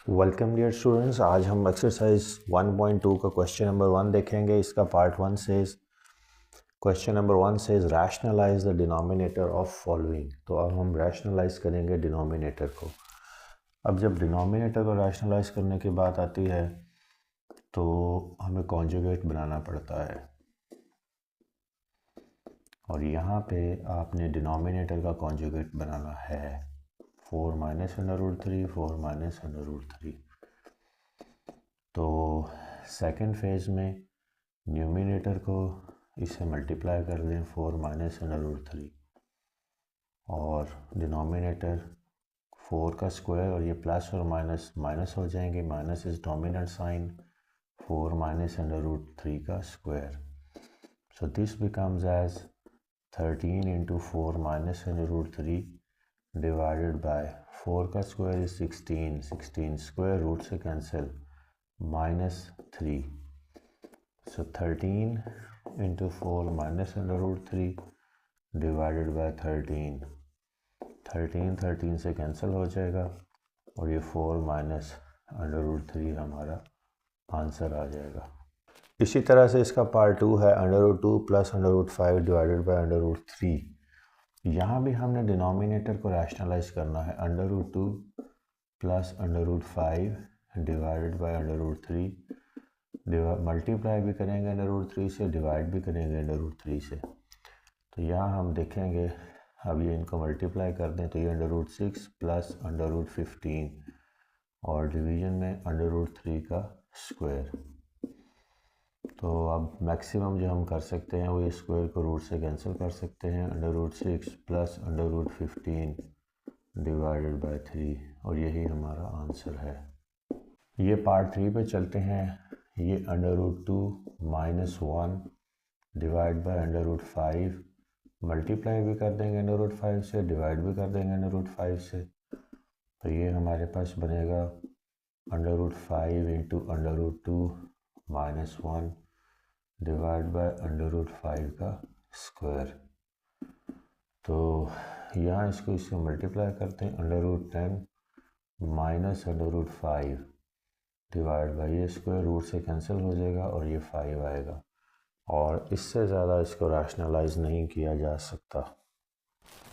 Welcome dear students, आज हम exercise 1.2 का क्वेश्चन नंबर 1 देखेंगे। इसका part 1 says question number 1 says rationalize the denominator of following. तो अब हम रैशनलाइज करेंगे डिनोमिनेटर को। अब जब डिनोमिनेटर को रैशनलाइज करने की बात आती है तो हमें कॉन्जुगेट बनाना पड़ता है, और यहाँ पे आपने डिनोमिनेटर का कॉन्जुगेट बनाना है 4 minus under root 3, 4 minus under root 3। तो सेकंड फेज़ में न्यूमिनेटर को इससे मल्टीप्लाई कर दें 4 माइनस अंडर रूट 3, और डिनोमिनेटर 4 का स्क्वायर, और ये प्लस और माइनस माइनस हो जाएंगे, minus is dominant sign 4 minus under root 3 का square. So this becomes as 13 into 4 minus under root 3 divided by 4 का स्क्वायर इज 16, 16 स्क्वायर रूट से cancel -3। So 13 into 4 minus under root 3 divided by 13, 13 से cancel हो जाएगा, और ये 4 minus under root 3 हमारा answer आ जाएगा। इसी तरह से इसका पार्ट 2 है under root 2 plus under root 5 divided by under root 3। यहाँ भी हमने डिनोमिनेटर को रैशनलाइज करना है, under root 2 plus under root 5 divided by under root 3, multiply भी करेंगे अंडर रूट 3 से, डिवाइड भी करेंगे अंडर रूट 3 से। तो यहाँ हम देखेंगे, अब ये इनको मल्टीप्लाई कर दें तो ये under root 6 plus under root 15, और डिवीजन में अंडर रूट 3 का स्क्वायर। तो अब मैक्सिमम जो हम कर सकते हैं वो ये स्क्वायर को रूट से कैंसिल कर सकते हैं, under root 6 plus under root 15 divided by 3, और यही हमारा आंसर है। ये पार्ट 3 पे चलते हैं। ये under root 2 minus 1 divide by under root 5, multiply भी कर देंगे अंडर रूट 5 से, डिवाइड भी कर देंगे अंडर रूट 5 से। तो ये हमारे पास बनेगा under root 5 into under root 2 minus 1 divide by under root 5 का स्क्वायर। तो यहाँ इसको इससे मल्टीप्लाई करते हैं, under root 10 minus under root 5 divide by ये स्क्वायर, रूट से कैंसिल हो जाएगा और ये 5 आएगा, और इससे ज़्यादा इसको रैशनलाइज नहीं किया जा सकता।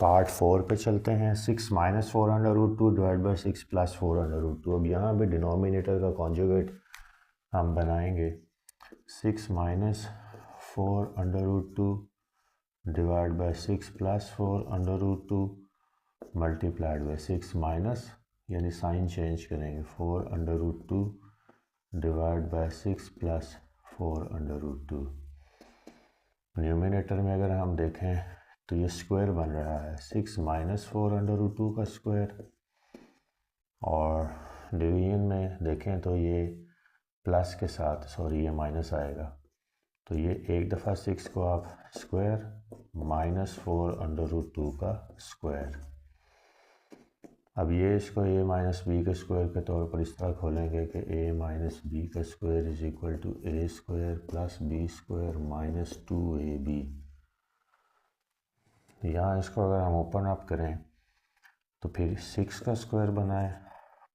पार्ट 4 पे चलते हैं। 6 minus 4 under root 2 divide by 6 plus 4 under root 2। अब यहाँ पे डिनोमिनेटर का कॉन्जुगेट हम बनाएंगे 6 minus 4 under root 2 divide by 6 plus 4 under root 2 multiplied by 6 minus, यानी साइन चेंज करेंगे, 4 under root 2 divide by 6 plus 4 under root 2। Numerator में अगर हम देखें तो ये स्क्वायर बन रहा है 6 माइनस 4 अंडर रूट 2 का स्क्वायर, और डिवीजन में देखें तो ये प्लस के साथ, सॉरी ये माइनस आएगा, तो ये एक दफ़ा 6 को आप स्क्वायर माइनस 4 अंडर रूट 2 का स्क्वायर। अब ये इसको a माइनस बी के स्क्वायर के तौर पर इस तरह खोलेंगे कि a माइनस बी का square is equal to a square plus B square minus 2ab। यहाँ इसको अगर हम ओपन अप करें तो फिर 6 का स्क्वायर बनाएं,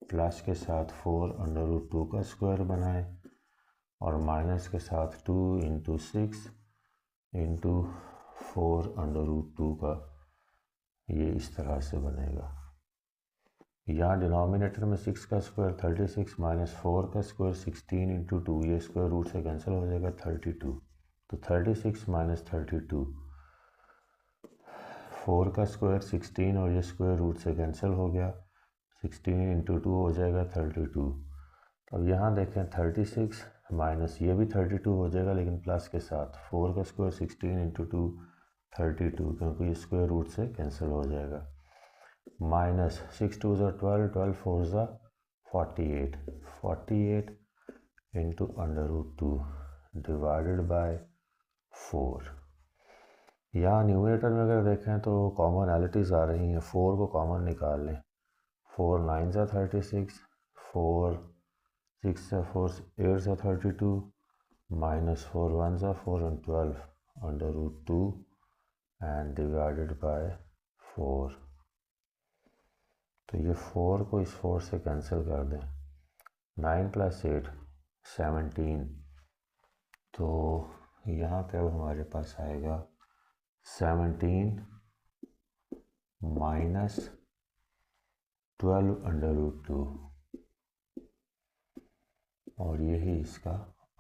प्लस के साथ 4 अंडर रूट 2 का स्क्वायर बनाएं, और माइनस के साथ 2 इंटू 6 इंटू 4 अंडर रूट 2 का, ये इस तरह से बनेगा। यहाँ डिनोमिनेटर में 6 का स्क्वायर 36 माइनस 4 का स्क्वायर 16 इंटू 2, ये स्क्वायर रूट से कैंसिल हो जाएगा 32। तो 36 माइनस 32, 4 का स्क्वायर 16, और ये स्क्वायर रूट से कैंसिल हो गया, 16 इंटू 2 हो जाएगा 32। अब यहाँ देखें 36 माइनस ये भी 32 हो जाएगा, लेकिन प्लस के साथ 4 का स्क्वायर 16 इंटू 2 32, क्योंकि ये स्क्वायर रूट से कैंसिल हो जाएगा, माइनस 6 2 ज़ा 12, 12 4 ज़ा 48, 48 into under root 2 divided by 4। यहाँ न्यूमरेटर में अगर देखें तो कॉमनैलिटीज़ आ रही हैं, 4 को कॉमन निकाल लें, 4 9 ज़ा 36, 4 6 ज़ा 4 8 ज़ा 32, माइनस 4 1 ज़ा 4 and 12 under root 2 and divided by 4। तो ये 4 को इस 4 से कैंसिल कर दें, 9 + 8 17। तो यहाँ पे अब हमारे पास आएगा 17 माइनस 12√2 और यही इसका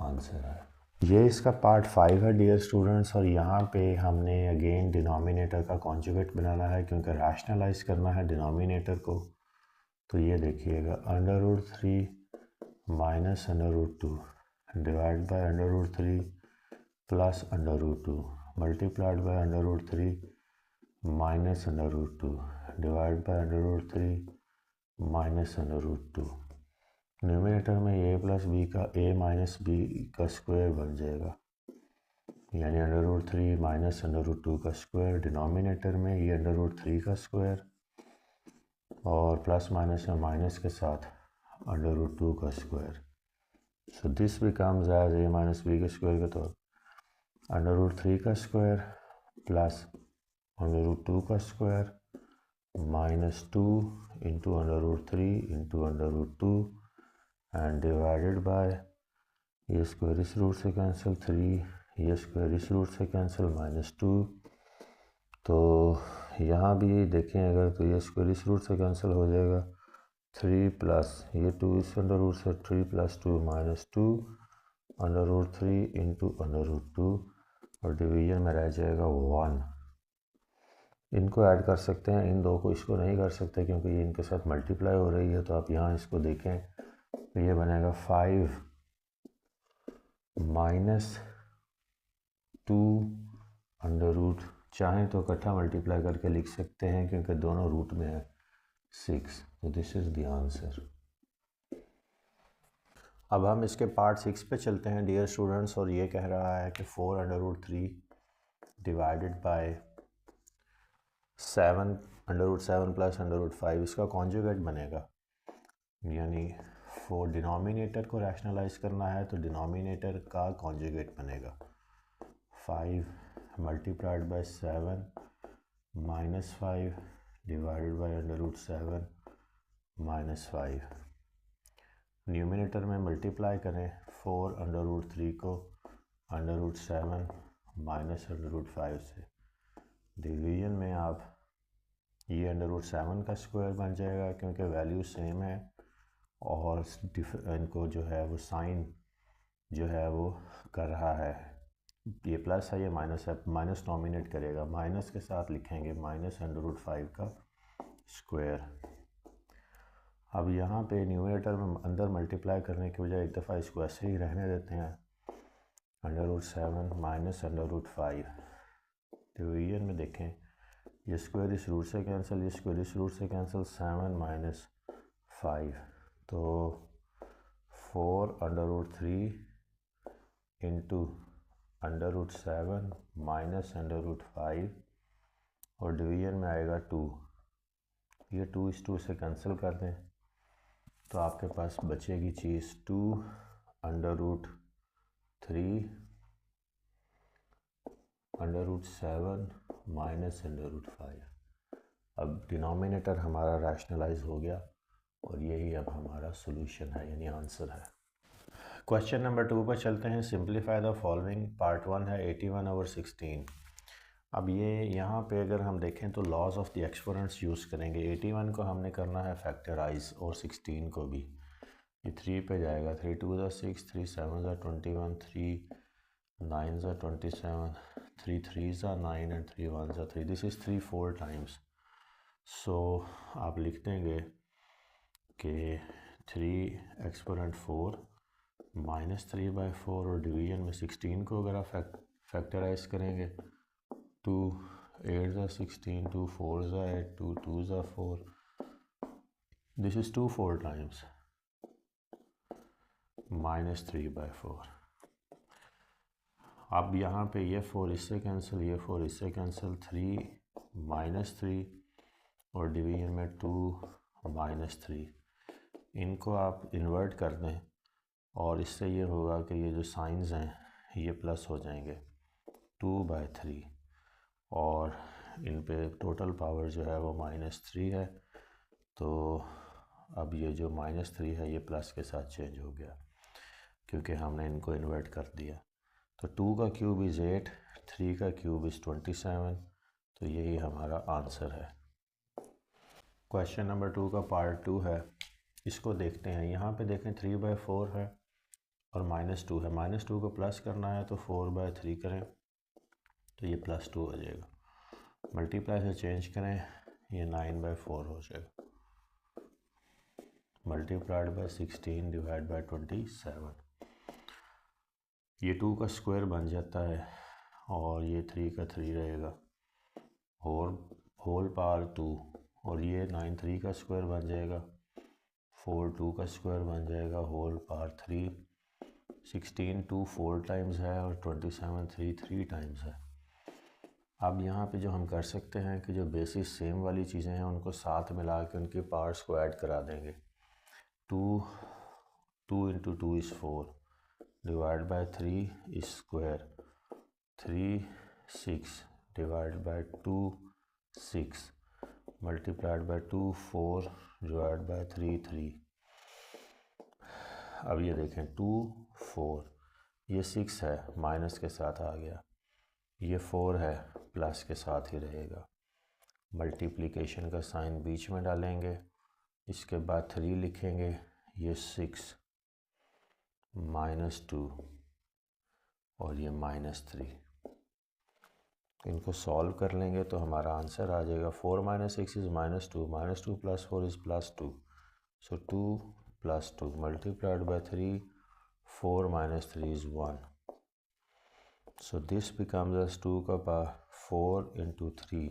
आंसर है। ये इसका पार्ट 5 है डियर स्टूडेंट्स। और यहाँ पे हमने अगेन डिनोमिनेटर का कॉन्जुगेट बनाना है क्योंकि रैशनलाइज करना है डिनोमिनेटर को। तो ये देखिएगा √3 minus √2 divide bye √3 plus √2 multiplied by √3 minus √2 divide bye √3 minus √2। Numerator में a प्लस बी का a माइनस बी का स्क्वायर बन जाएगा, यानी √3 माइनस √2 का स्क्वायर। डिनोमिनेटर में ये √3 का स्क्वायर और प्लस माइनस में माइनस के साथ √2 का square. So this becomes as a minus B के स्क्वायर के तौर √3 का स्क्वायर प्लस √2 का square minus 2 into √3 into √2 and divided by ये स्क्वायर इस रूट से कैंसिल 3, ये स्क्वायर इस रूट से कैंसिल -2। तो यहाँ भी देखें अगर तो ये स्क्वायर इस रूट से कैंसिल हो जाएगा 3 प्लस ये 2 इस अंडर रूट से 3 + 2 -2 √3 इंटू √2 और डिवीजन में रह जाएगा 1। इनको ऐड कर सकते हैं, इन दो को इसको नहीं कर सकते क्योंकि ये इनके साथ मल्टीप्लाई हो रही है। तो आप यहाँ इसको देखें तो ये बनेगा 5 माइनस 2 अंडर रूट, चाहें तो इकट्ठा मल्टीप्लाई करके लिख सकते हैं क्योंकि दोनों रूट में है 6। तो दिस इज़ द आंसर। अब हम इसके पार्ट 6 पे चलते हैं डियर स्टूडेंट्स। और ये कह रहा है कि 4√3 डिवाइडेड बाय 7 √7 प्लस √5 इसका कॉन्जुगेट बनेगा, यानी 4 डिनोमिनेटर को रैशनलाइज करना है तो डिनोमिनेटर का कॉन्जुगेट बनेगा 5 multiplied by 7 -5 divided by √7 -5। Numerator में मल्टीप्लाई करें 4√3 को √7 माइनस √5 से। डिवीजन में आप ये √7 का स्क्वायर बन जाएगा क्योंकि वैल्यू सेम है और इनको जो है वो साइन जो है वो कर रहा है, ये प्लस है ये माइनस है, माइनस नॉमिनेट करेगा, माइनस के साथ लिखेंगे -√5 का स्क्वायर। अब यहाँ पे न्यूमरेटर में अंदर मल्टीप्लाई करने की बजाय एक दफ़ा इसको ऐसे ही रहने देते हैं √7 माइनस √5। डिवीजन में देखें ये स्क्वायर इस रूट से कैंसिल, ये स्क्वायर इस रूट से कैंसिल, 7 - 5 तो 4√3 इंटू √7 माइनस √5 और डिवीजन में आएगा 2। ये 2 इस 2 से कैंसिल कर दें तो आपके पास बचेगी चीज़ 2√3 √7 माइनस √5। अब डिनोमिनेटर हमारा रैशनलाइज हो गया और यही अब हमारा सोल्यूशन है, यानी आंसर है। क्वेश्चन नंबर 2 पर चलते हैं। Simplify the following. पार्ट 1 है 81/16। अब ये यहाँ पे अगर हम देखें तो laws of the exponents use करेंगे। 81 को हमने करना है फैक्टराइज और 16 को भी। ये 3 पे जाएगा, 3 × 2 = 6, 3 × 7 = 21, 3 × 9 = 27, 3 × 3 = 9 and 3 × 1 = 3। This is 3 4 times. So आप लिख देंगे कि 3 एक्सपोनेंट 4 -3/4 और डिवीजन में 16 को अगर आप फैक्टराइज करेंगे 2 8 = 16, 2 4 = 8, 2 2 = 4। This is 2 4 times -3/4। अब यहाँ पे ये 4 इससे कैंसिल, ये 4 इससे कैंसिल, 3 -3 और डिवीजन में 2 -3। इनको आप इन्वर्ट कर दें और इससे ये होगा कि ये जो साइंस हैं ये प्लस हो जाएंगे 2/3 और इन पे टोटल पावर जो है वो -3 है। तो अब ये जो -3 है ये प्लस के साथ चेंज हो गया क्योंकि हमने इनको इन्वर्ट कर दिया। तो 2 का क्यूब इज़ 8, 3 का क्यूब इज़ 27, तो यही हमारा आंसर है। क्वेश्चन नंबर 2 का पार्ट 2 है, इसको देखते हैं। यहाँ पे देखें 3/4 है और -2 है। -2 को प्लस करना है तो 4/3 करें तो ये +2 हो जाएगा। मल्टीप्लाई से चेंज करें, ये 9/4 हो जाएगा। मल्टीप्लाइड बाय 16 डिवाइड बाय 27, ये 2 का स्क्वायर बन जाता है और ये 3 का 3 रहेगा, होल पावर 2, और ये 9 3 का स्क्वायर बन जाएगा, 4 2 का स्क्वायर बन जाएगा, होल पावर 3। 16 2 4 टाइम्स है और 27 3 टाइम्स है। अब यहाँ पे जो हम कर सकते हैं कि जो बेसिस सेम वाली चीज़ें हैं उनको साथ मिला के उनके पार्ट्स को ऐड करा देंगे। 2 into 2 is 4, divide by 3 is square, 3 6 divide by 2 6, multiplied by 2 4 divide by 3 3। अब ये देखें 2 4, ये 6 है माइनस के साथ आ गया, ये 4 है प्लस के साथ ही रहेगा। मल्टीप्लिकेशन का साइन बीच में डालेंगे, इसके बाद 3 लिखेंगे, ये 6 -2 और ये -3। इनको सॉल्व कर लेंगे तो हमारा आंसर आ जाएगा 4 - 6 is -2, -2 + 4 is +2, so 2 + 2 multiplied by 3, 4 - 3 is 1, so this becomes as 2 का power 4 into 3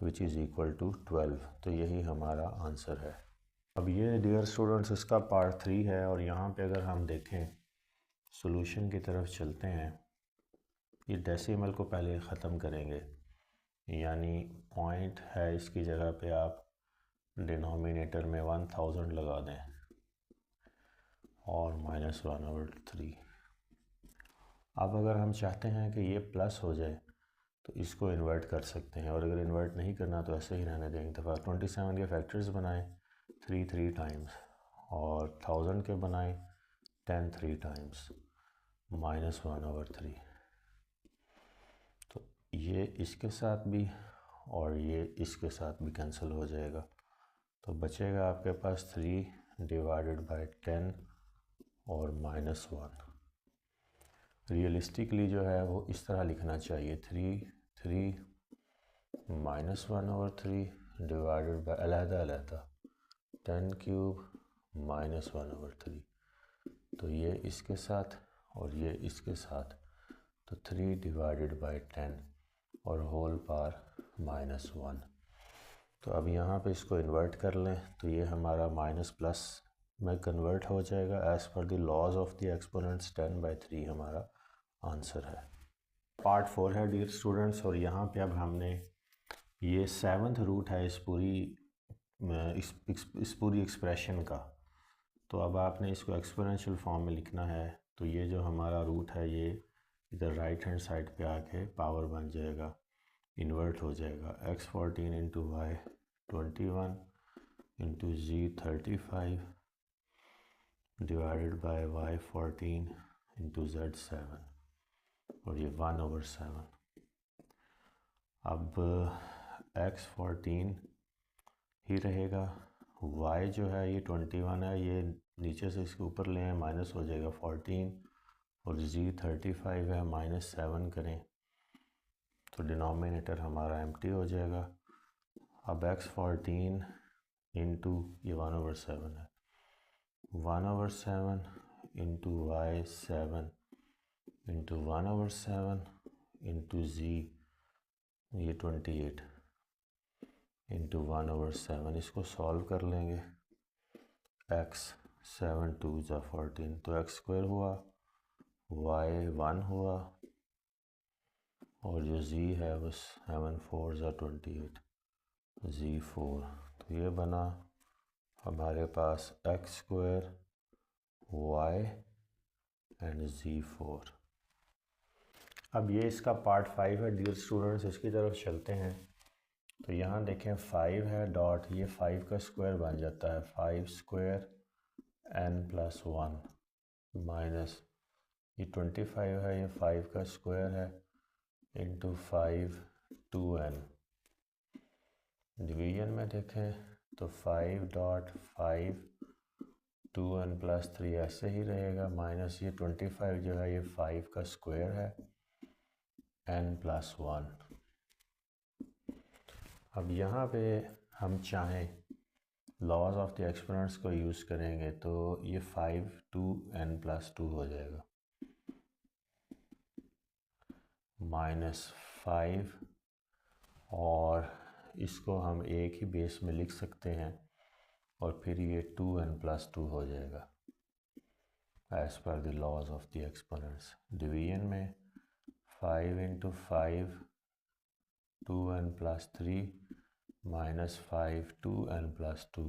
which is equal to 12। तो यही हमारा आंसर है। अब ये डियर स्टूडेंट्स इसका पार्ट 3 है और यहाँ पे अगर हम देखें सॉल्यूशन की तरफ चलते हैं, ये डेसिमल को पहले ख़त्म करेंगे, यानी पॉइंट है इसकी जगह पे आप डिनोमिनेटर में 1000 लगा दें और -1/3। अब अगर हम चाहते हैं कि ये प्लस हो जाए तो इसको इन्वर्ट कर सकते हैं, और अगर इन्वर्ट नहीं करना तो ऐसे ही रहने दें। एक दफ़ा 27 के फैक्टर्स बनाएं 3 टाइम्स, और 1000 के बनाएं 10 3 टाइम्स, -1/3। तो ये इसके साथ भी और ये इसके साथ भी कैंसिल हो जाएगा, तो बचेगा आपके पास 3 डिवाइडेड बाय 10 और -1। रियलिस्टिकली जो है वो इस तरह लिखना चाहिए, 3 3 -1/3 डिवाइडेड बाय अलहदा 10 क्यूब -1/3। तो ये इसके साथ और ये इसके साथ, तो 3 डिवाइडेड बाय 10 और होल पावर -1। तो अब यहाँ पे इसको इन्वर्ट कर लें तो ये हमारा माइनस प्लस में कन्वर्ट हो जाएगा as per the laws of the exponents. 10/3 हमारा आंसर है। पार्ट 4 है डियर स्टूडेंट्स, और यहाँ पे अब हमने ये 7th रूट है इस पूरी एक्सप्रेशन का। तो अब आपने इसको एक्सपोनेंशियल फॉर्म में लिखना है, तो ये जो हमारा रूट है ये इधर राइट हैंड साइड पे आके पावर बन जाएगा, इन्वर्ट हो जाएगा। x14 into Y 21 into Z 35 divided by y14 into z 7, और ये 1/7। अब x14 ही रहेगा, y जो है ये 21 है, ये नीचे से इसके ऊपर ले आए माइनस हो जाएगा 14, और z 35 है -7 करें तो डिनोमिनेटर हमारा एम्प्टी हो जाएगा। अब x14 इंटू ये 1/7 है, 1/7 into Y 7 into 1/7 into z ये 28 इंटू 1/7। इसको सॉल्व कर लेंगे, x 7 2 ज़ा 14, तो x स्क्वायर हुआ, y 1 हुआ, और जो z है वो 7 4 ज़ा 28, z 4। तो ये बना हमारे पास x square y and z 4। अब ये इसका पार्ट 5 है डियर स्टूडेंट्स, इसकी तरफ चलते हैं। तो यहाँ देखें 5 है डॉट, ये 5 का स्क्वायर बन जाता है 5 स्क्वायर n+1 माइनस ये 25 है, ये 5 का स्क्वायर है इंटू 5 2n। डिवीजन में देखें तो 5 डॉट 5 2n+3 ऐसे ही रहेगा, माइनस ये 25 जो है ये 5 का स्क्वायर है n+1। अब यहाँ पे हम चाहें लॉज ऑफ द एक्सपोनेंट्स को यूज़ करेंगे तो ये 5 2n+2 हो जाएगा, -5 और इसको हम एक ही बेस में लिख सकते हैं और फिर ये 2n+2 हो जाएगा as per the laws of the exponents. Division में 5 × 5 2n+3 -5 2n+2।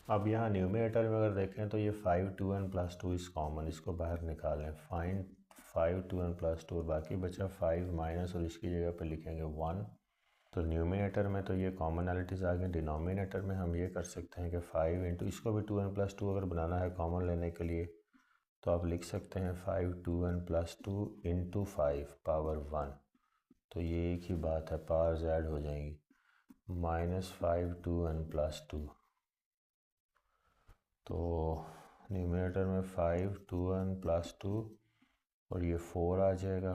अब यहाँ न्यूमरेटर में अगर देखें तो ये 5 2n+2 इस कॉमन, इसको बाहर निकालें, फाइंड 5 2n+2 और बाकी बचा 5 माइनस और इसकी जगह पे लिखेंगे 1। तो न्यूमरेटर में तो ये कॉमनलिटीज़ आ गई, डिनोमिनेटर में हम ये कर सकते हैं कि 5 इंटू इसको भी 2n+2 अगर बनाना है कॉमन लेने के लिए तो आप लिख सकते हैं 5 2n+2 इंटू 5 पावर 1। तो ये एक ही बात है, पावर्स ऐड हो जाएंगी, -5 2n+2। तो न्यूमरेटर में 5 2n+2 और ये 4 आ जाएगा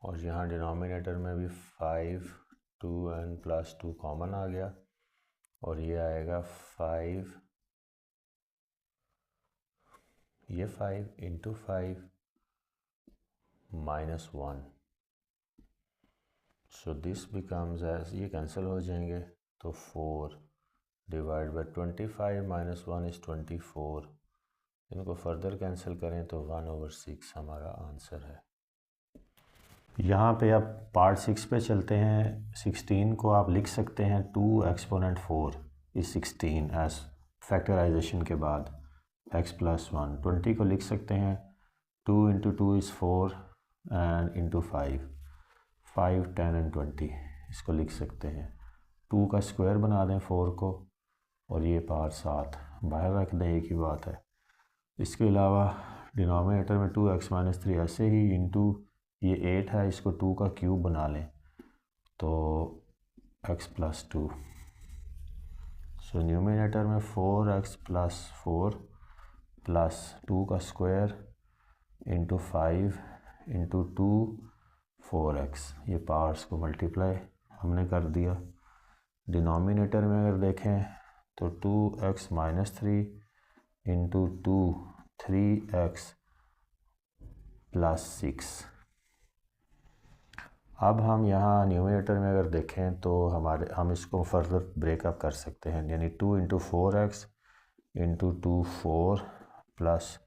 और यहाँ डिनोमिनेटर में भी 5 2n+2 कॉमन आ गया और ये आएगा 5 into 5 -1। So this becomes as, ये कैंसिल हो जाएंगे तो 4 डिवाइड बाई 25 -1 इज़ 24। इनको फर्दर कैंसिल करें तो 1/6 हमारा आंसर है। यहाँ पे अब पार्ट 6 पे चलते हैं। 16 को आप लिख सकते हैं 2 एक्सपोनेंट 4 इज़ 16 एज फैक्टराइजेशन के बाद x+1। 20 को लिख सकते हैं 2 × 2 इज़ 4 एंड इंटू 5 10 एंड 20 इसको लिख सकते हैं। 2 का स्क्वायर बना दें 4 को और ये पावर 7 बाहर रख दें, एक ही बात है। इसके अलावा डिनोमिनेटर में 2x-3 ऐसे ही इंटू ये 8 है, इसको 2 का क्यूब बना लें तो x+2। सो न्यूमिनेटर में 4x+4 प्लस 2 का स्क्वायर इंटू 5 इंटू 2 4x, ये पावर्स को मल्टीप्लाई हमने कर दिया। डिनोमिनेटर में अगर देखें तो 2x-3 इंटू 2 3x + 6। अब हम यहाँ न्यूमरेटर में अगर देखें तो हम इसको फर्दर ब्रेकअप कर सकते हैं, यानी 2 × 4x into 2 4 plus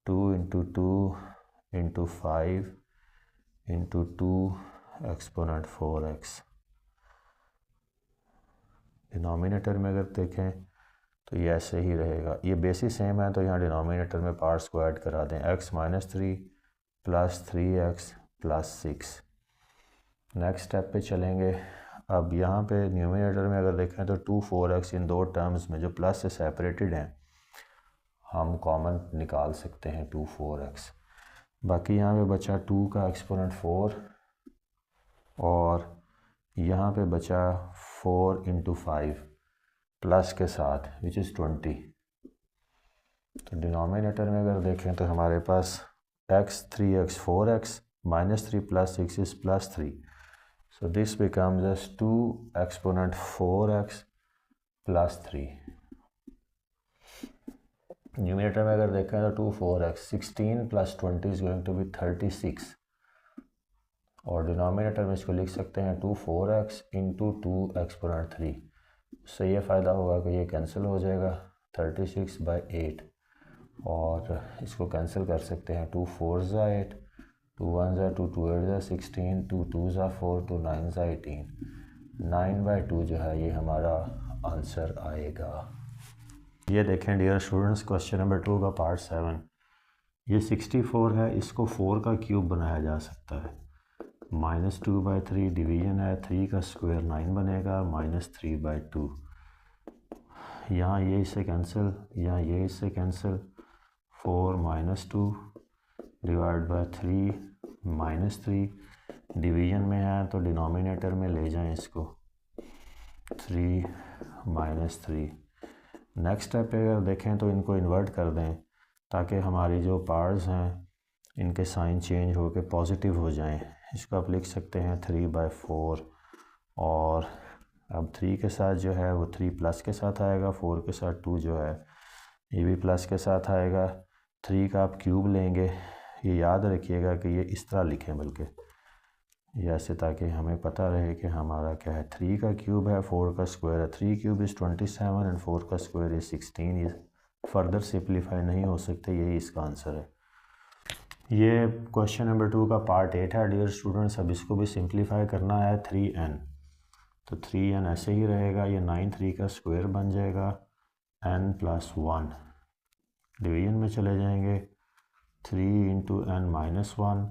2 × 2 into 5 into 2 exponent 4x। Denominator में अगर देखें तो ये ऐसे ही रहेगा, ये बेसिस सेम है तो यहाँ डिनोमिनेटर में पार्ट्स को ऐड करा दें, x-3 plus 3x plus 6। Next step पे चलेंगे। अब यहाँ पे न्यूमरेटर में अगर देखें तो 2 4x इन दो टर्म्स में जो प्लस से सेपरेटेड हैं हम कॉमन निकाल सकते हैं 2 4x। बाकी यहाँ पे बचा 2 का एक्सपोनेंट 4 और यहाँ पे बचा 4 × 5 प्लस के साथ विच इज़ 20। तो डिनोमिनेटर में अगर देखें तो हमारे पास x 3x 4x -3 + 6 is +3। So this becomes as 2 exponent 4x + 3। Numerator में अगर देखें तो 2 4x 16 + 20 is going to be 36 और डिनोमिनेटर में इसको लिख सकते हैं 2 4x इंटू 2 एक्सपोनेंट 3। इससे ये फ़ायदा होगा कि ये कैंसिल हो जाएगा 36/8 और इसको कैंसिल कर सकते हैं 2 4s 8 2 1s 2 2 8s 16 2 2s 4 2 9s 18 9/2 जो है ये हमारा आंसर आएगा। ये देखें डियर स्टूडेंट्स, क्वेश्चन नंबर 2 का पार्ट 7। ये 64 है, इसको 4 का क्यूब बनाया जा सकता है। -2/3 डिवीजन है, 3 का स्क्वायर 9 बनेगा, -3/2। यहाँ ये इससे कैंसिल, यहाँ ये इससे कैंसिल, 4 - 2 डिवाइड बाय 3 -3 डिवीजन में है तो डिनोमिनेटर में ले जाएं इसको, 3 - 3। नेक्स्ट स्टेप पे अगर देखें तो इनको इन्वर्ट कर दें ताकि हमारी जो पार्ट्स हैं इनके साइन चेंज हो के पॉजिटिव हो जाएं। इसको आप लिख सकते हैं 3/4, और अब 3 के साथ जो है वो 3 प्लस के साथ आएगा, 4 के साथ 2 जो है ये भी प्लस के साथ आएगा। 3 का आप क्यूब लेंगे, ये याद रखिएगा कि ये इस तरह लिखें बल्कि ये ऐसे, ताकि हमें पता रहे कि हमारा क्या है। 3 का क्यूब है, 4 का स्क्वायर है, 3 क्यूब इज़ 27 एंड 4 का स्क्वायर इज़ 16। ये फर्दर सिंप्लीफाई नहीं हो सकते, यही इसका आंसर है। ये क्वेश्चन नंबर 2 का पार्ट 8 है डियर स्टूडेंट्स। अब इसको भी सिंप्लीफाई करना है। 3n, तो 3n ऐसे ही रहेगा, ये 9 3 का स्क्वायर बन जाएगा, n+1 डिवीजन में चले जाएंगे, 3 × n-1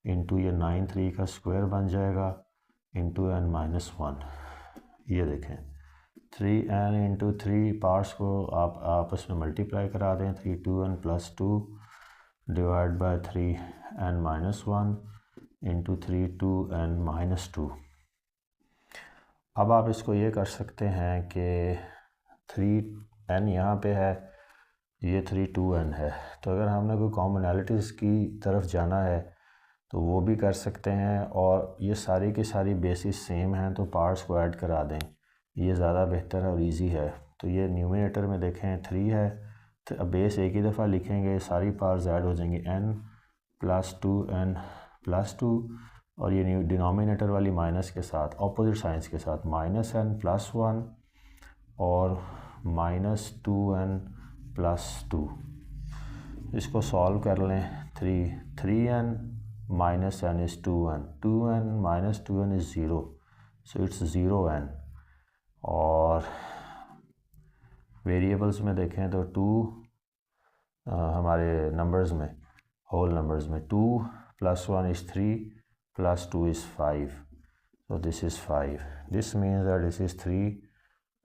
इंटू ये 9 3 का स्क्वायर बन जाएगा इंटू n-1। ये देखें 3n × 3 पार्ट्स को आप आपस में मल्टीप्लाई करा दें, 3 2n + 2 divide bye 3n-1 into 3 2n-2। अब आप इसको ये कर सकते हैं कि 3n यहाँ पे है, ये 3 2n है, तो अगर हमने कोई कॉमनैलिटीज़ की तरफ जाना है तो वो भी कर सकते हैं, और ये सारी की सारी बेसिस सेम हैं तो पार्ट्स को ऐड करा दें, ये ज़्यादा बेहतर है और इजी है। तो ये न्यूमिनेटर में देखें 3 है, तो अब बेस एक ही दफ़ा लिखेंगे, सारी पार्ट्स ऐड हो जाएंगी, n+2n+2, और ये डिनोमिनेटर वाली माइनस के साथ ऑपोजिट साइंस के साथ -n+1 और -2n+2। इसको सॉल्व कर लें, 3n -n is 2n, 2n - 2n is 0, so it's 0n। और वेरिएबल्स में देखें तो 2 हमारे नंबर्स में, होल नंबर्स में 2 + 1 is 3 + 2 is 5, so this is 5। this means that this is 3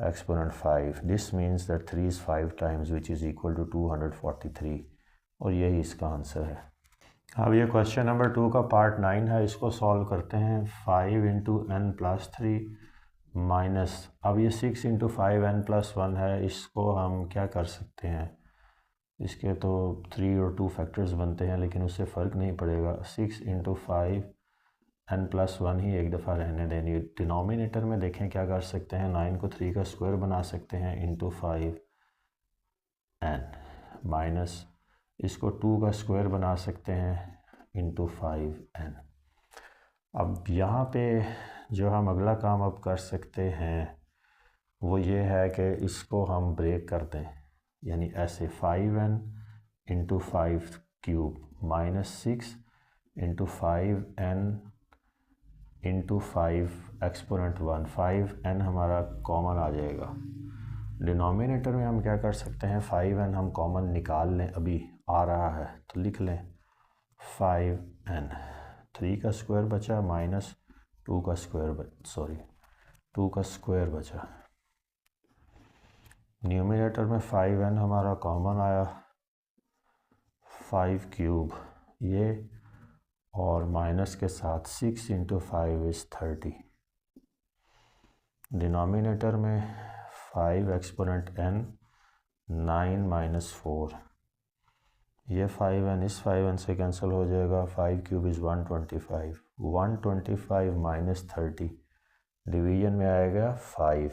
exponent 5, this means that 3 is 5 times which is equal to 243, और यही इसका आंसर है। अब ये क्वेश्चन नंबर 2 का पार्ट 9 है, इसको सॉल्व करते हैं। 5 × n+3 माइनस, अब ये 6 × 5n+1 है, इसको हम क्या कर सकते हैं, इसके तो 3 और 2 फैक्टर्स बनते हैं लेकिन उससे फ़र्क नहीं पड़ेगा। 6 × 5n+1 ही एक दफ़ा रहने देंगे। डिनोमिनेटर में देखें क्या कर सकते हैं, 9 को 3 का स्क्वायर बना सकते हैं इंटू 5n, माइनस इसको 2 का स्क्वायर बना सकते हैं इंटू 5n। अब यहाँ पे जो हम अगला काम अब कर सकते हैं वो ये है कि इसको हम ब्रेक कर दें, यानी ऐसे 5n × 5 cube -6 × 5n × 5 exponent 1, 5n हमारा कॉमन आ जाएगा। डिनोमिनेटर में हम क्या कर सकते हैं, 5n हम कॉमन निकाल लें, अभी आ रहा है तो लिख लें 5n, 3 का स्क्वायर बचा माइनस 2 का स्क्वायर बचा। न्यूमिनेटर में 5n हमारा कॉमन आया, 5 क्यूब ये, और माइनस के साथ 6 × 5 is 30। डिनोमिनेटर में 5 एक्सपोनेंट n, 9 - 4, ये 5n इस 5n से कैंसिल हो जाएगा, 5 क्यूब इज़ 125, 125 - 30 डिवीजन में आएगा 5।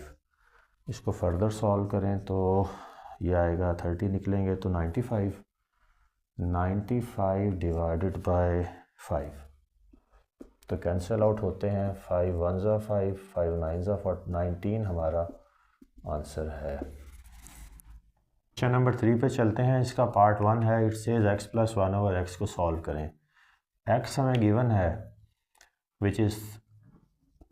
इसको फर्दर सॉल्व करें तो ये आएगा 30 निकलेंगे तो 95 डिवाइडेड बाय 5, तो कैंसिल आउट होते हैं, 5 1 ज़ा 5, 5 9 ज़ा 19 हमारा आंसर है। क्वेश्चन नंबर 3 पे चलते हैं, इसका पार्ट 1 है। इट सेज x + 1/x को सॉल्व करें। x हमें गिवन है विच इज़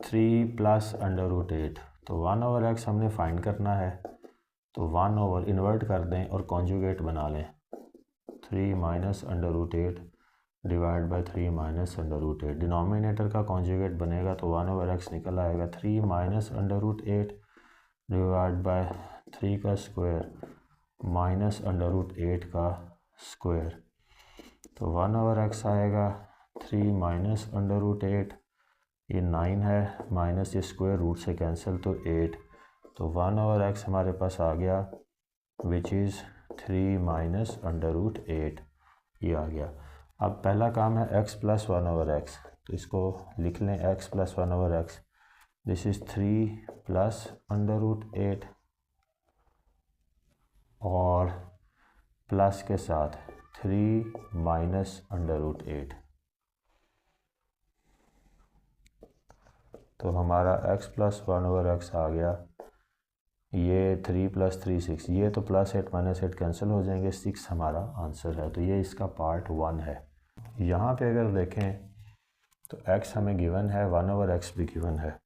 3 + √8, तो 1/x हमने फाइंड करना है, तो 1 इन्वर्ट कर दें और कॉन्जुगेट बना लें, 3 - √8 divide by 3 minus under root 8। Denominator का कॉन्जुगेट बनेगा तो 1/x निकल आएगा 3 minus under root 8 divide by 3 का स्क्वायर माइनस अंडर रूट 8 का स्क्वायर। तो 1/x आएगा 3 माइनस अंडर रूट 8, ये 9 है, माइनस ये स्क्वायर रूट से कैंसिल तो 8, तो 1/x हमारे पास आ गया which is 3 minus under root 8, ये आ गया। अब पहला काम है x प्लस 1/x, तो इसको लिख लें x plus 1/x, this is 3 plus under root 8 और प्लस के साथ 3 माइनस अंडर रूट 8। तो हमारा x प्लस 1/x आ गया, ये 3 प्लस 3 6, ये तो प्लस 8 माइनस 8 कैंसिल हो जाएंगे, 6 हमारा आंसर है। तो ये इसका पार्ट 1 है। यहाँ पे अगर देखें तो x हमें गिवन है, 1/x भी गिवन है,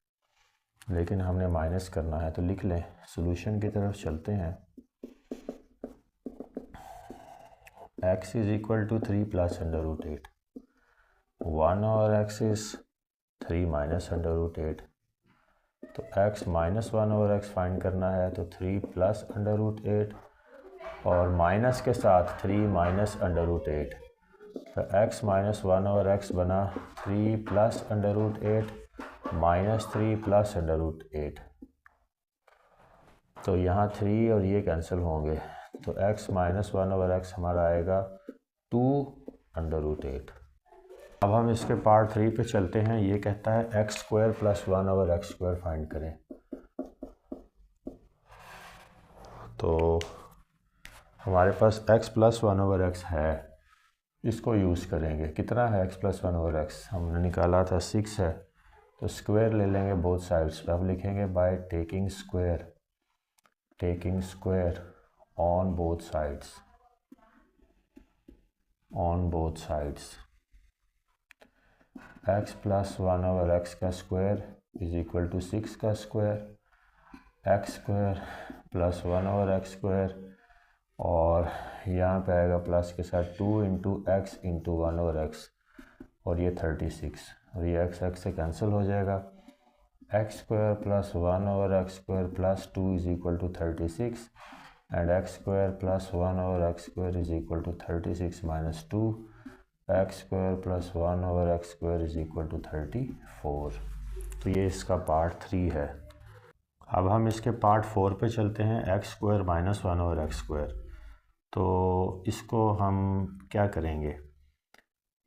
लेकिन हमने माइनस करना है, तो लिख लें। सोल्यूशन की तरफ चलते हैं। x is equal to 3 plus under root 8, 1/x is 3 minus under root 8, तो x माइनस 1/x फाइंड करना है, तो 3 प्लस अंडर रूट 8 और माइनस के साथ 3 माइनस अंडर रूट 8, तो x माइनस 1/x बना 3 plus under root 8 minus 3 plus under root 8, तो यहाँ 3 और ये कैंसिल होंगे, तो x माइनस 1/x हमारा आएगा 2 अंडर रूट 8। अब हम इसके पार्ट 3 पे चलते हैं। ये कहता है x square plus 1/x square find करें। तो हमारे पास x प्लस 1/x है, इसको यूज़ करेंगे। कितना है x प्लस 1/x? हमने निकाला था 6 है, तो स्क्वायर ले लेंगे बोथ साइड्स पे। अब लिखेंगे by taking square on both sides, x plus 1/x का स्क्वायर इज इक्वल टू 6 का square, x square plus 1/x square, और यहाँ पे आएगा प्लस के साथ 2 इंटू एक्स इंटू 1/x, और ये 36, और ये x से कैंसिल हो जाएगा। x square plus 1/x square plus 2 is equal to 36 and x square plus 1/x square is equal to 36 minus 2, x square plus 1/x square is equal to 34। तो ये इसका पार्ट 3 है। अब हम इसके पार्ट 4 पे चलते हैं। x square minus 1/x square, तो इसको हम क्या करेंगे,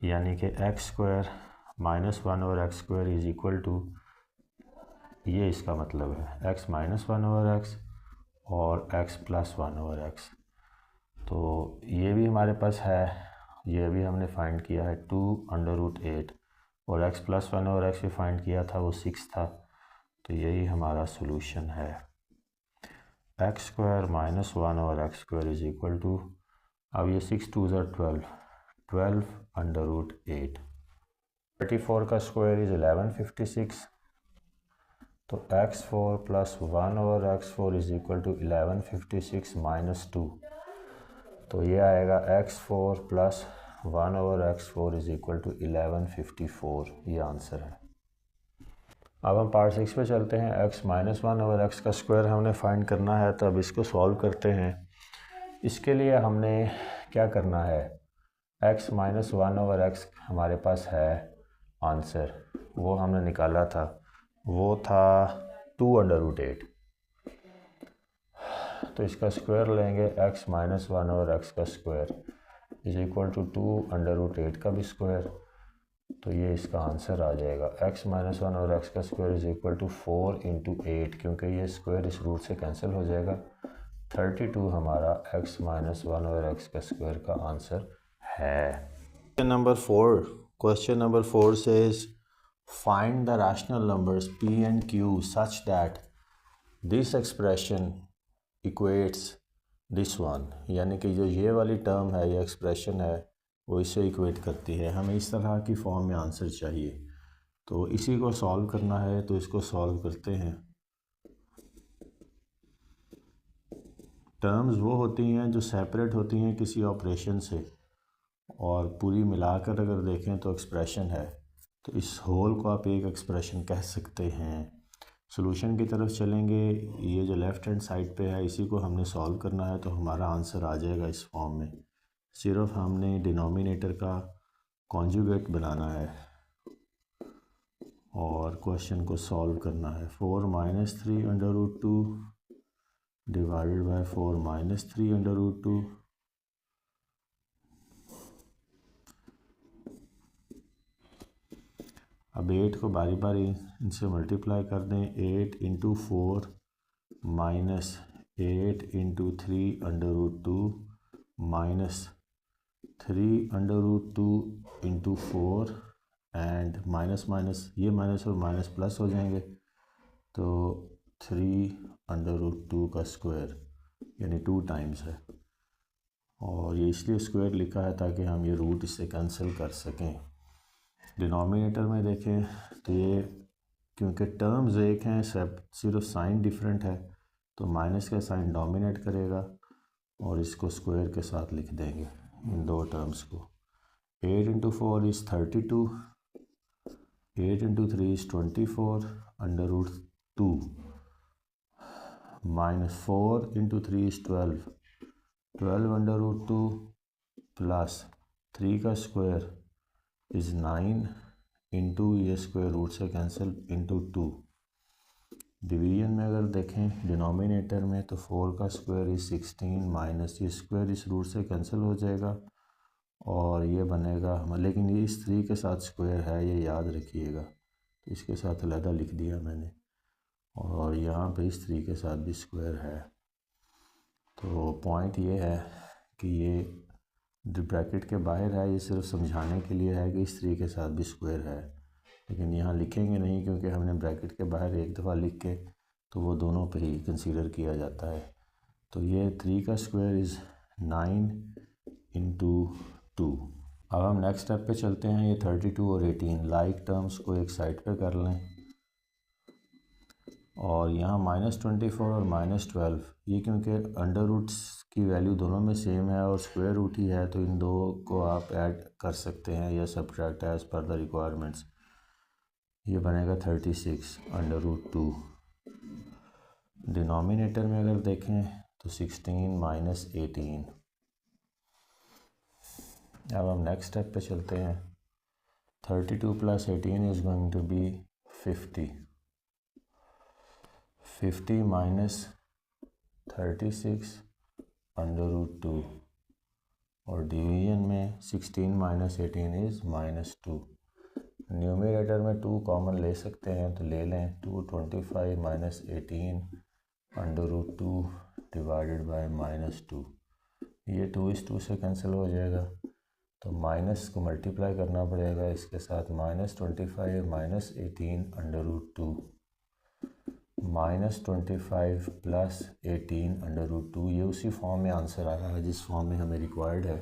यानी कि x square minus 1/x square is equal to, ये इसका मतलब है x माइनस 1/x और x प्लस 1/x। तो ये भी हमारे पास है, ये भी हमने फाइंड किया है 2 अंडर रूट 8, और x प्लस 1/x भी फाइंड किया था, वो 6 था। तो यही हमारा सोल्यूशन है। x square minus 1/x square is equal to, अब ये 6 2 ज़ा 12 अंडर रूट 8, 34 का स्क्वायर इज 1156, तो x4 plus 1/x4 is equal to 1156 minus 2, तो ये आएगा x4 plus 1/x4 is equal to 1154, ये आंसर है। अब हम पार्ट 6 पे चलते हैं। x माइनस 1/x का स्क्वायर हमने फाइंड करना है, तो अब इसको सॉल्व करते हैं। इसके लिए हमने क्या करना है, x माइनस 1/x हमारे पास है आंसर, वो हमने निकाला था, वो था 2 अंडर रूट 8, तो इसका स्क्वायर लेंगे, x माइनस 1/x का square is equal to 2 under root 8 का भी स्क्वायर, तो ये इसका आंसर आ जाएगा। x माइनस 1/x का square is equal to 4 into 8, क्योंकि ये स्क्वायर इस रूट से कैंसिल हो जाएगा। 32 हमारा x माइनस 1/x का स्क्वायर का आंसर है। Question number 4 says find the rational numbers p and q such that this expression equates this one, यानी कि जो ये वाली टर्म है, ये एक्सप्रेशन है, वो इससे इक्वेट करती है। हमें इस तरह की फॉर्म में आंसर चाहिए, तो इसी को सॉल्व करना है, तो इसको सॉल्व करते हैं। टर्म्स वो होती हैं जो सेपरेट होती हैं किसी ऑपरेशन से, और पूरी मिलाकर अगर देखें तो एक्सप्रेशन है, तो इस होल को आप एक एक्सप्रेशन कह सकते हैं। सॉल्यूशन की तरफ चलेंगे, ये जो लेफ़्ट हैंड साइड पे है इसी को हमने सॉल्व करना है, तो हमारा आंसर आ जाएगा इस फॉर्म में। सिर्फ हमने डिनोमिनेटर का कॉन्जुगेट बनाना है और क्वेश्चन को सॉल्व करना है। 4 - 3 √2 डिवाइडेड बाय 4 - 3 √2। अब 8 को बारी बारी इनसे मल्टीप्लाई कर दें। 8 × 4 minus 8 × 3 √2 minus 3 √2 × 4 and minus minus, ये माइनस और माइनस प्लस हो जाएंगे, तो 3 √2 का स्क्वायर यानी 2 टाइम्स है। और ये इसलिए स्क्वायर लिखा है ताकि हम ये रूट इससे कैंसिल कर सकें। डिनोमिनेटर में देखें तो ये क्योंकि टर्म्स एक हैं, सिर्फ साइन डिफरेंट है, तो माइनस का साइन डोमिनेट करेगा और इसको स्क्वायर के साथ लिख देंगे इन दो टर्म्स को। 8 × 4 is 32, 8 × 3 is 24 √2 minus 4 × 3 is 12, 12 √2 plus 3 का स्क्वायर इज़ 9 इंटू ये स्क्वायर रूट से कैंसिल इंटू 2। डिवीजन में अगर देखें डिनोमिनेटर में तो 4 का स्क्वायर इज़ 16 माइनस ये स्क्वायर इस रूट से कैंसिल हो जाएगा और ये बनेगा हम, लेकिन ये इस 3 के साथ स्क्वायर है, ये याद रखिएगा, तो इसके साथ अलहदा लिख दिया मैंने, और यहाँ पे इस 3 के साथ भी स्क्वायर है। तो पॉइंट ये है कि ये ब्रैकेट के बाहर है, ये सिर्फ समझाने के लिए है कि इस 3 के साथ भी स्क्वायर है, लेकिन यहाँ लिखेंगे नहीं क्योंकि हमने ब्रैकेट के बाहर एक दफ़ा लिख के तो वो दोनों पे ही कंसीडर किया जाता है। तो ये 3 का स्क्वायर इज़ 9 × 2। अब हम नेक्स्ट स्टेप पे चलते हैं। ये 32 और 18 लाइक टर्म्स को एक साइड पे कर लें और यहाँ -24 और -12 ये क्योंकि अंडर रूट्स की वैल्यू दोनों में सेम है और स्क्वायर रूट ही है, तो इन दो को आप ऐड कर सकते हैं या subtract as per the requirements. ये बनेगा 36 √2। डिनोमिनेटर में अगर देखें तो 16 - 18। अब हम नेक्स्ट स्टेप पे चलते हैं। 32 + 18 इज़ गोइंग टू बी 50। 50 - 36 √2 और डिवीजन में 16 - 18 इज़ -2। न्यूमरेटर में 2 कॉमन ले सकते हैं तो ले लें। 2 25 - 18 √2 डिवाइडेड बाय -2। ये 2 इस 2 से कैंसिल हो जाएगा, तो माइनस को मल्टीप्लाई करना पड़ेगा इसके साथ। -25 - 18 √2 -25 + 18 √2। ये उसी फॉर्म में आंसर आ रहा है जिस फॉर्म में हमें रिक्वायर्ड है।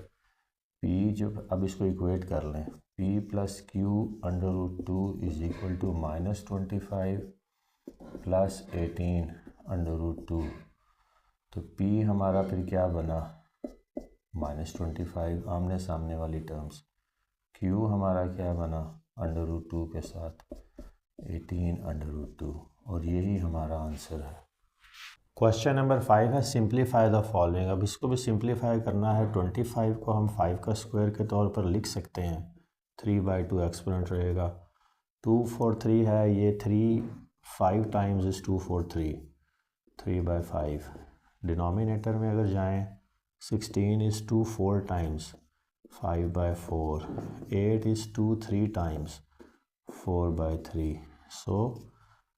पी जब अब इसको इक्वेट कर लें, p + q √2 is equal to -25 + 18 √2। तो p हमारा फिर क्या बना, -25 आमने सामने वाली टर्म्स। q हमारा क्या बना, √2 के साथ 18 √2, और यही हमारा आंसर है। क्वेश्चन नंबर 5 है सिंप्लीफाई द फॉलोइंग। अब इसको भी सिंप्लीफाई करना है। 25 को हम 5 का स्क्वायर के तौर पर लिख सकते हैं। 3/2 एक्सपोनेंट रहेगा। 2 4 3 है, ये 3 5 टाइम्स इज़ 2 4 3, 3/5। डिनोमिनेटर में अगर जाएं 16 is 2 4 times 5/4, 8 is 2 3 times 4/3। So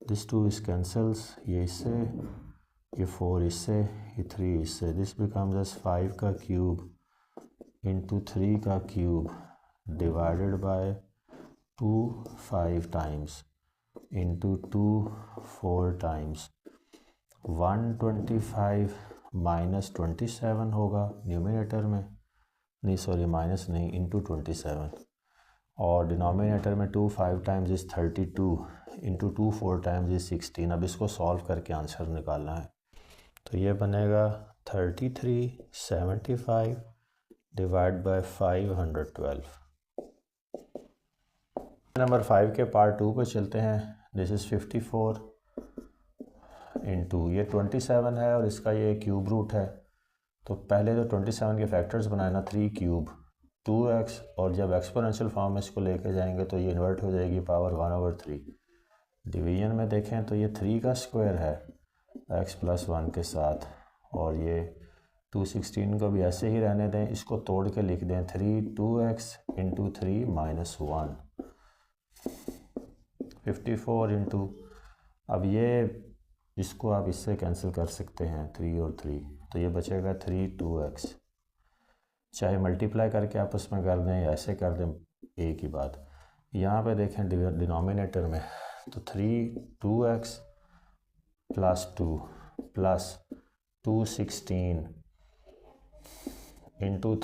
this 2 is cancels, ये इससे, ये 4 इससे, ये 3 इससे। दिस बिकम्स एज 5 का क्यूब इंटू 3 का cube divided by 2 5 times into 2 4 times. 125 - 27 होगा न्यूमरेटर में, नहीं सॉरी माइनस नहीं, इंटू 27, और डिनोमिनेटर में 2 5 times is 32 into 2 4 times is 16। अब इसको सॉल्व करके आंसर निकालना है। तो ये बनेगा 33 75 डिवाइड बाय 512। नंबर 5 के पार्ट 2 पे चलते हैं। दिस इज़ 54 इंटू ये 27 है और इसका ये क्यूब रूट है। तो पहले तो 27 के फैक्टर्स बनाए ना, 3 क्यूब 2x, और जब एक्सपोनेंशियल फॉर्म में इसको लेके जाएंगे तो ये इन्वर्ट हो जाएगी पावर 1/3। डिवीजन में देखें तो ये 3 का स्क्वायर है x + 1 के साथ, और ये 216 को भी ऐसे ही रहने दें, इसको तोड़ के लिख दें 2x इंटू 3 - 1 54 इंटू, अब ये इसको आप इससे कैंसिल कर सकते हैं 3 और 3, तो ये बचेगा 2x। चाहे मल्टीप्लाई करके आपस में कर दें या ऐसे कर दें, एक ही बात। यहाँ पे देखें डिनोमिनेटर में तो 2x + 2 + 216 इंटू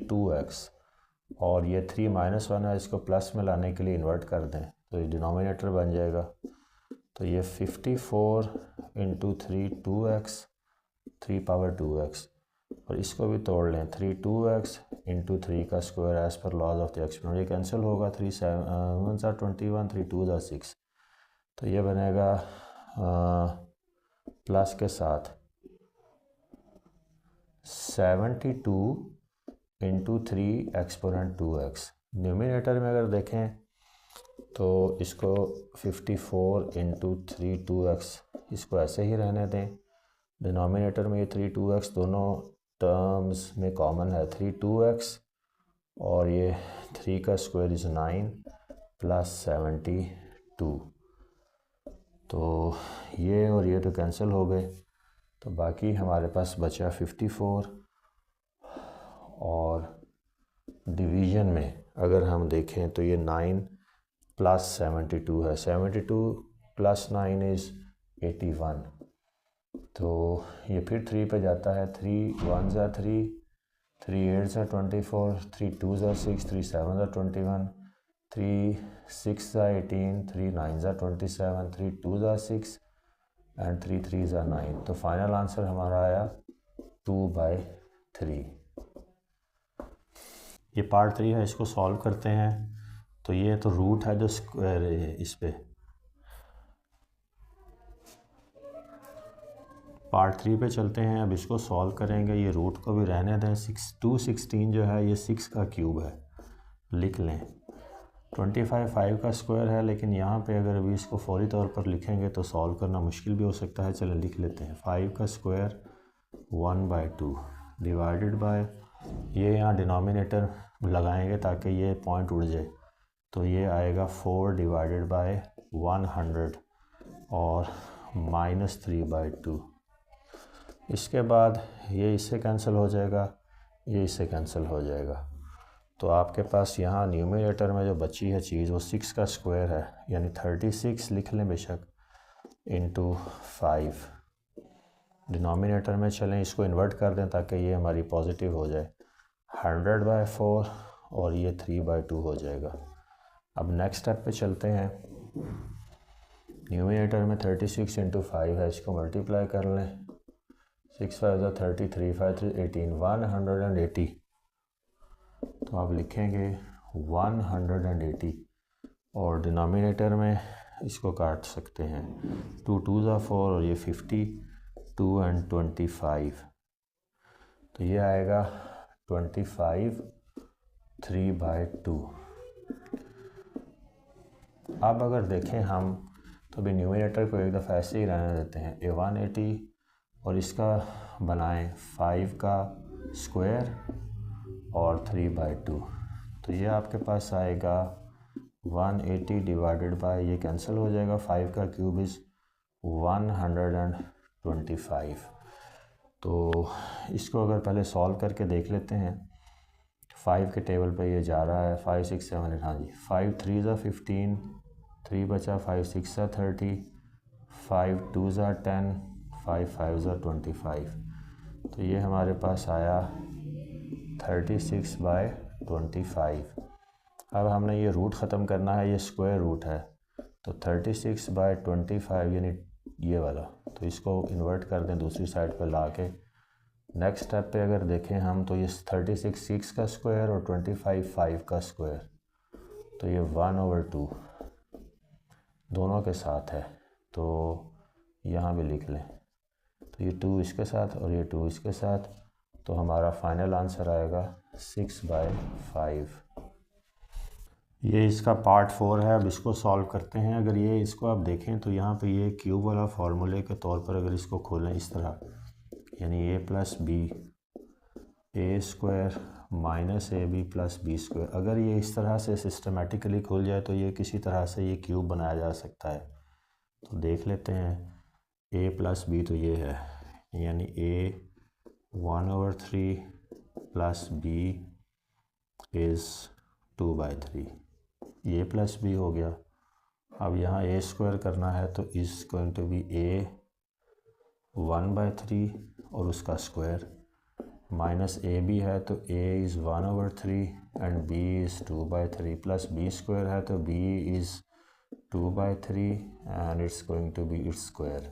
2x, और ये 3 - 1 है, इसको प्लस में लाने के लिए इन्वर्ट कर दें तो ये डिनोमिनेटर बन जाएगा। तो ये 54 इंटू 2x 3/2x, और इसको भी तोड़ लें 2x इंटू 3 का square as per laws of the exponent, ये कैंसिल होगा, 3 7 * 21 3 2 6, तो ये बनेगा प्लस के साथ 72 इंटू 3 एक्सपोनेंट 2x। न्यूमिनेटर में अगर देखें तो इसको 54 इंटू 3 2x, इसको ऐसे ही रहने दें। डिनोमिनेटर में ये 3 2x दोनों टर्म्स में कॉमन है, 3 2x, और ये 3 का स्क्वायर इज़ 9 + 72, तो ये और ये तो कैंसिल हो गए, तो बाकी हमारे पास बचा 54। और डिवीज़न में अगर हम देखें तो ये 9 + 72 है, 72 + 9 इज़ 81, तो ये फिर 3 पे जाता है, 3 1 * 3 3 8 * 24 3 2 * 6 3 7 * 21 3 6 * 18 3 9 * 27 3 2 * 6 एंड 3 3 * 9, तो फाइनल आंसर हमारा आया 2/3। ये पार्ट 3 है, इसको सॉल्व करते हैं। तो ये तो रूट है जो स्क्वायर है, इस पे पार्ट 3 पे चलते हैं। अब इसको सॉल्व करेंगे, ये रूट को भी रहने दें। 216 जो है ये 6 का क्यूब है, लिख लें। 25 5 का स्क्वायर है, लेकिन यहाँ पे अगर अभी इसको फौरी तौर पर लिखेंगे तो सॉल्व करना मुश्किल भी हो सकता है। चलें लिख लेते हैं। 5 का स्क्वायर 1/2 डिवाइडेड बाय, ये यहाँ डिनोमिनेटर लगाएंगे ताकि ये पॉइंट उड़ जाए, तो ये आएगा 4 डिवाइडेड बाय 100 और -3/2। इसके बाद ये इससे कैंसिल हो जाएगा, ये इससे कैंसिल हो जाएगा, तो आपके पास यहाँ न्यूमिनेटर में जो बची है चीज़ वो 6 का स्क्वायर है, यानी 36 लिख लें बेशक, इंटू 5। डिनोमिनेटर में चलें, इसको इन्वर्ट कर दें ताकि ये हमारी पॉजिटिव हो जाए, 100/4 और ये 3/2 हो जाएगा। अब नेक्स्ट स्टेप पे चलते हैं। न्यूमिनेटर में 36 इंटू 5 है, इसको मल्टीप्लाई कर लें, 6 5 = 30 3 5 3 18 180, तो आप लिखेंगे 180, और डिनोमिनेटर में इसको काट सकते हैं, 2 2 = 4 और ये 50 2 and 25, तो ये आएगा 25 3/2। अब अगर देखें हम तो अभी न्यूमिनेटर को एक दफ़ा ऐसे ही रहने देते हैं, 180, और इसका बनाएं 5 का स्क्वायर और 3/2, तो ये आपके पास आएगा 180 डिवाइडेड बाय, ये कैंसिल हो जाएगा, 5 का क्यूब इज़ 125। तो इसको अगर पहले सॉल्व करके देख लेते हैं। 5 के टेबल पे ये जा रहा है, 5 6 7 8, हाँ जी, 5 3 = 15, 3 बचा, 5 6 = 30, 5 2 = 10, 5 5 = 25, तो ये हमारे पास आया 36/25। अब हमने ये रूट ख़त्म करना है, ये स्क्वायर रूट है, तो 36/25 यानी ये वाला, तो इसको इन्वर्ट कर दें दूसरी साइड पर ला के, नेक्स्ट स्टेप पे अगर देखें हम तो ये 36 6 का स्क्वायर और 25 5 का स्क्वायर, तो ये 1/2 दोनों के साथ है, तो यहाँ भी लिख लें। तो ये 2 इसके साथ और ये 2 इसके साथ, तो हमारा फाइनल आंसर आएगा 6/5। ये इसका पार्ट 4 है। अब इसको सॉल्व करते हैं। अगर ये इसको आप देखें तो यहाँ पे ये क्यूब वाला फार्मूले के तौर पर अगर इसको खोलें इस तरह, यानी a + b a² - ab + b², अगर ये इस तरह से सिस्टमेटिकली खुल जाए तो ये किसी तरह से ये क्यूब बनाया जा सकता है। तो देख लेते हैं। a + b तो ये है, यानी a 1/3 + b इज़ 2/3, ये + b हो गया। अब यहाँ a² करना है तो is going to be a 1/3 और उसका स्क्वायर, माइनस ab है तो a is 1/3 and b is 2/3, plus b² है तो b is 2/3 and it's going to be its square.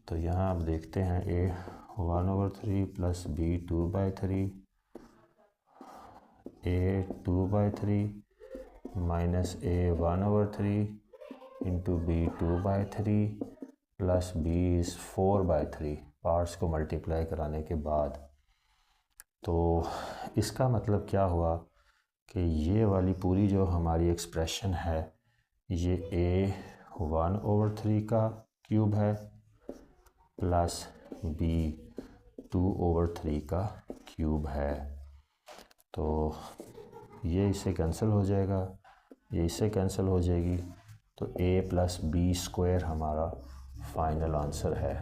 तो यहाँ आप देखते हैं a 1/3 प्लस b 2/3, a 2/3 minus a 1/3 into b 2/3 plus b is 4/3, parts को मल्टीप्लाई कराने के बाद। तो इसका मतलब क्या हुआ कि ये वाली पूरी जो हमारी एक्सप्रेशन है ये a 1/3 का क्यूब है प्लस b 2/3 का क्यूब है। तो ये इससे कैंसिल हो जाएगा, ये इससे कैंसिल हो जाएगी, तो a + b² हमारा फाइनल आंसर है।